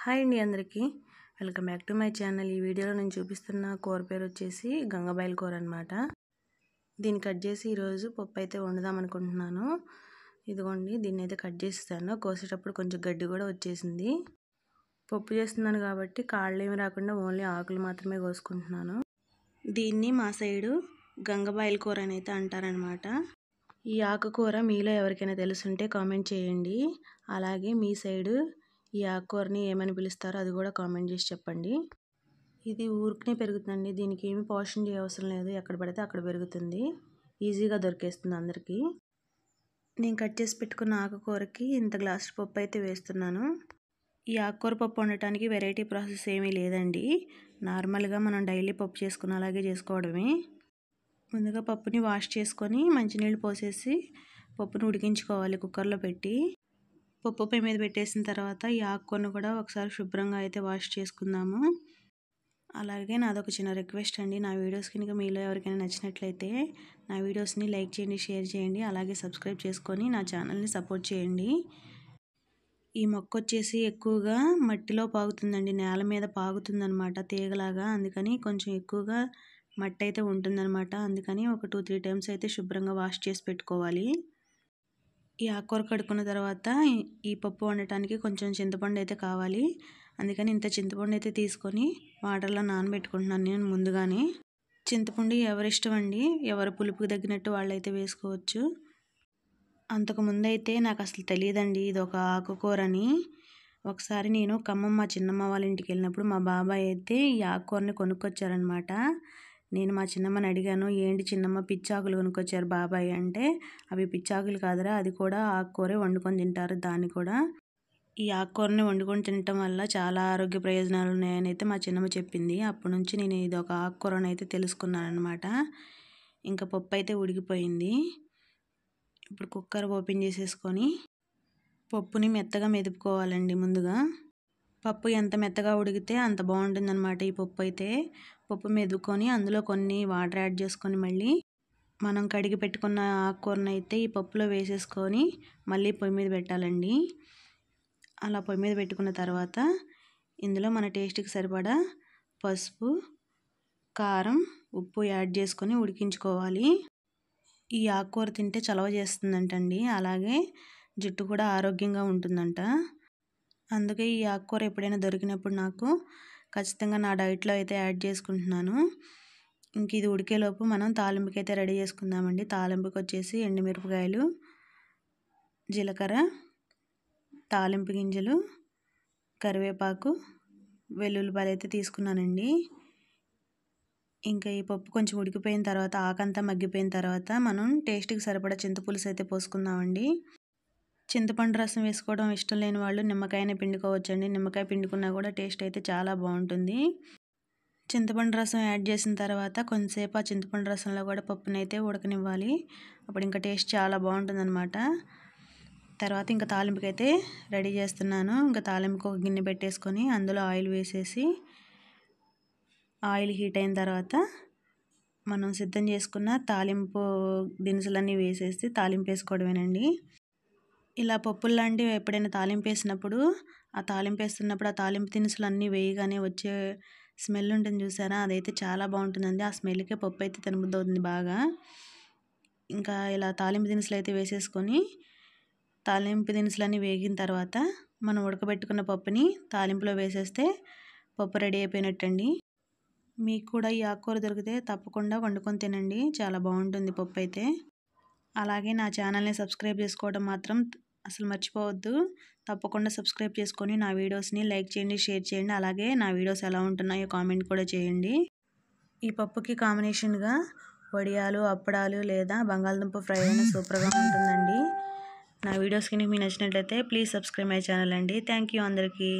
Hi అండి అందరికీ welcome back to my channel. ఈ వీడియోలో నేను చూపిస్తున్న కూర పేరు వచ్చేసి గంగబాయిల కూర అనమాట. దీన్ని కట్ చేసి ఈరోజు పప్పు అయితే వండుదాం అనుకుంటున్నాను. ఇదిగోండి, దీన్ని అయితే కట్ చేస్తాను. కోసేటప్పుడు కొంచెం గడ్డి కూడా వచ్చేసింది. పప్పు చేస్తున్నాను కాబట్టి కాళ్ళు ఏమి రాకుండా ఓన్లీ ఆకులు మాత్రమే కోసుకుంటున్నాను. దీన్ని మా సైడు గంగబాయిల కూర అని అయితే అంటారనమాట. ఈ ఆకుకూర మీలో ఎవరికైనా తెలుసుంటే కామెంట్ చేయండి. అలాగే మీ సైడు ఈ ఆకుకూరని ఏమని పిలుస్తారో అది కూడా కామెంట్ చేసి చెప్పండి. ఇది ఊరికనే పెరుగుతుందండి. దీనికి ఏమి పోషణ చేయవసరం లేదు. ఎక్కడ పడితే అక్కడ పెరుగుతుంది. ఈజీగా దొరికేస్తుంది అందరికీ. నేను కట్ చేసి పెట్టుకున్న ఆకుకూరకి ఇంత గ్లాసు పప్పు అయితే వేస్తున్నాను. ఈ ఆకుకూర పప్పు వండటానికి వెరైటీ ప్రాసెస్ ఏమీ లేదండి. నార్మల్గా మనం డైలీ పప్పు చేసుకున్న అలాగే చేసుకోవడమే. ముందుగా పప్పుని వాష్ చేసుకొని మంచినీళ్ళు పోసేసి పప్పుని ఉడికించుకోవాలి కుక్కర్లో పెట్టి. పప్పు పొయ్యి మీద పెట్టేసిన తర్వాత ఈ ఆకుకూరను కూడా ఒకసారి శుభ్రంగా అయితే వాష్ చేసుకుందాము. అలాగే నాదొక చిన్న రిక్వెస్ట్ అండి, నా వీడియోస్ కనుక మీలో ఎవరికైనా నచ్చినట్లయితే నా వీడియోస్ని లైక్ చేయండి, షేర్ చేయండి, అలాగే సబ్స్క్రైబ్ చేసుకొని నా ఛానల్ని సపోర్ట్ చేయండి. ఈ మొక్క వచ్చేసి ఎక్కువగా మట్టిలో పాగుతుందండి, నేల మీద పాగుతుందనమాట తీగలాగా. అందుకని కొంచెం ఎక్కువగా మట్టి అయితే ఉంటుందన్నమాట. అందుకని ఒక 2-3 టైమ్స్ అయితే శుభ్రంగా వాష్ చేసి పెట్టుకోవాలి. ఈ ఆకుకూర కడుక్కున్న తర్వాత ఈ పప్పు వండటానికి కొంచెం చింతపండు అయితే కావాలి. అందుకని ఇంత చింతపండు అయితే తీసుకొని వాటర్లో నానబెట్టుకుంటున్నాను నేను ముందుగానే. చింతపండు ఎవరిష్టం అండి, ఎవరి పులుపుకి తగ్గినట్టు వాళ్ళైతే వేసుకోవచ్చు. అంతకుముందు అయితే నాకు అసలు తెలియదండి ఇది ఒక ఆకుకూరని. ఒకసారి నేను ఖమ్మం మా చిన్నమ్మ వాళ్ళ ఇంటికి వెళ్ళినప్పుడు మా బాబాయ్ అయితే ఈ ఆకుకూరని కొనుక్కొచ్చారనమాట. నేను మా చిన్నమ్మని అడిగాను, ఏంటి చిన్నమ్మ పిచ్చాకులు కొనుక్కొచ్చారు బాబాయ్ అంటే, అవి పిచ్చాకులు కాదురా, అది కూడా ఆకుకూరే, వండుకొని తింటారు దాన్ని కూడా. ఈ ఆకుకూరని వండుకొని తినటం వల్ల చాలా ఆరోగ్య ప్రయోజనాలు ఉన్నాయని అయితే మా చిన్నమ్మ చెప్పింది. అప్పటి నుంచి నేను ఇది ఒక ఆకుకూరని అయితే తెలుసుకున్నాను అనమాట. ఇంకా పప్పు అయితే ఉడికిపోయింది. ఇప్పుడు కుక్కర్ ఓపెన్ చేసేసుకొని పప్పుని మెత్తగా మెదుపుకోవాలండి. ముందుగా పప్పు ఎంత మెత్తగా ఉడికితే అంత బాగుంటుందన్నమాట. ఈ పప్పు అయితే పప్పు మెదుపుకొని అందులో కొన్ని వాటర్ యాడ్ చేసుకొని మళ్ళీ మనం కడిగి పెట్టుకున్న ఆకుకూరను అయితే ఈ పప్పులో వేసేసుకొని మళ్ళీ పొయ్యి మీద పెట్టాలండి. అలా పొయ్యి మీద పెట్టుకున్న తర్వాత ఇందులో మన టేస్ట్కి సరిపడా పసుపు, కారం, ఉప్పు యాడ్ చేసుకొని ఉడికించుకోవాలి. ఈ ఆకుకూర తింటే చలవ చేస్తుందంటండి, అలాగే జుట్టు కూడా ఆరోగ్యంగా ఉంటుందంట. అందుకే ఈ ఆకుకూర ఎప్పుడైనా దొరికినప్పుడు నాకు ఖచ్చితంగా నా డైట్లో అయితే యాడ్ చేసుకుంటున్నాను. ఇంక ఇది ఉడికేలోపు మనం తాలింపుకి అయితే రెడీ చేసుకుందామండి. తాలింపుకి వచ్చేసి ఎండుమిరపకాయలు, జీలకర్ర, తాలింపు గింజలు, కరివేపాకు, వెల్లుల్లిపాయలు అయితే తీసుకున్నానండి. ఇంకా ఈ పప్పు కొంచెం ఉడికిపోయిన తర్వాత ఆకంతా మగ్గిపోయిన తర్వాత మనం టేస్ట్కి సరిపడా చింతపులుసు అయితే పోసుకుందామండి. చింతపండు రసం వేసుకోవడం ఇష్టం లేని వాళ్ళు నిమ్మకాయనే పిండుకోవచ్చండి. నిమ్మకాయ పిండుకున్నా కూడా టేస్ట్ అయితే చాలా బాగుంటుంది. చింతపండు రసం యాడ్ చేసిన తర్వాత కొంచెంసేపు ఆ చింతపండు రసంలో కూడా పప్పుని అయితే ఉడకనివ్వాలి. అప్పుడు ఇంకా టేస్ట్ చాలా బాగుంటుందన్నమాట. తర్వాత ఇంకా తాలింపుకి అయితే రెడీ చేస్తున్నాను. ఇంకా తాలింపుకి ఒక గిన్నె పెట్టేసుకొని అందులో ఆయిల్ వేసేసి ఆయిల్ హీట్ అయిన తర్వాత మనం సిద్ధం చేసుకున్న తాలింపు దినుసులన్నీ వేసేసి తాలింపు వేసుకోవడమేనండి. ఇలా పప్పులు లాంటివి ఎప్పుడైనా తాలింపు వేసినప్పుడు ఆ తాలింపు దినుసులు అన్నీ వేయగానే వచ్చే స్మెల్ ఉంటుంది చూసారా, అదైతే చాలా బాగుంటుందండి. ఆ స్మెల్కే పప్పు అయితే తినబుద్ధి అవుతుంది బాగా. ఇంకా ఇలా తాలింపు దినుసులు అయితే వేసేసుకొని తాలింపు దినుసులన్నీ వేగిన తర్వాత మనం ఉడకబెట్టుకున్న పప్పుని తాలింపులో వేసేస్తే పప్పు రెడీ అయిపోయినట్టండి. మీకు కూడా ఈ ఆకుకూర దొరికితే తప్పకుండా వండుకొని తినండి, చాలా బాగుంటుంది పప్పు అయితే. అలాగే నా ఛానల్ని సబ్స్క్రైబ్ చేసుకోవడం మాత్రం అసలు మర్చిపోవద్దు. తప్పకుండా సబ్స్క్రైబ్ చేసుకొని నా వీడియోస్ని లైక్ చేయండి, షేర్ చేయండి. అలాగే నా వీడియోస్ ఎలా ఉంటున్నాయో కామెంట్ కూడా చేయండి. ఈ పప్పుకి కాంబినేషన్గా వడియాలు, అప్పడాలు లేదా బంగాళదుంప ఫ్రై అయినా సూపర్గా ఉంటుందండి. నా వీడియోస్ కనుక మీకు నచ్చినట్లయితే ప్లీజ్ సబ్స్క్రైబ్ మై ఛానల్ అండి. థ్యాంక్ యూ అందరికీ.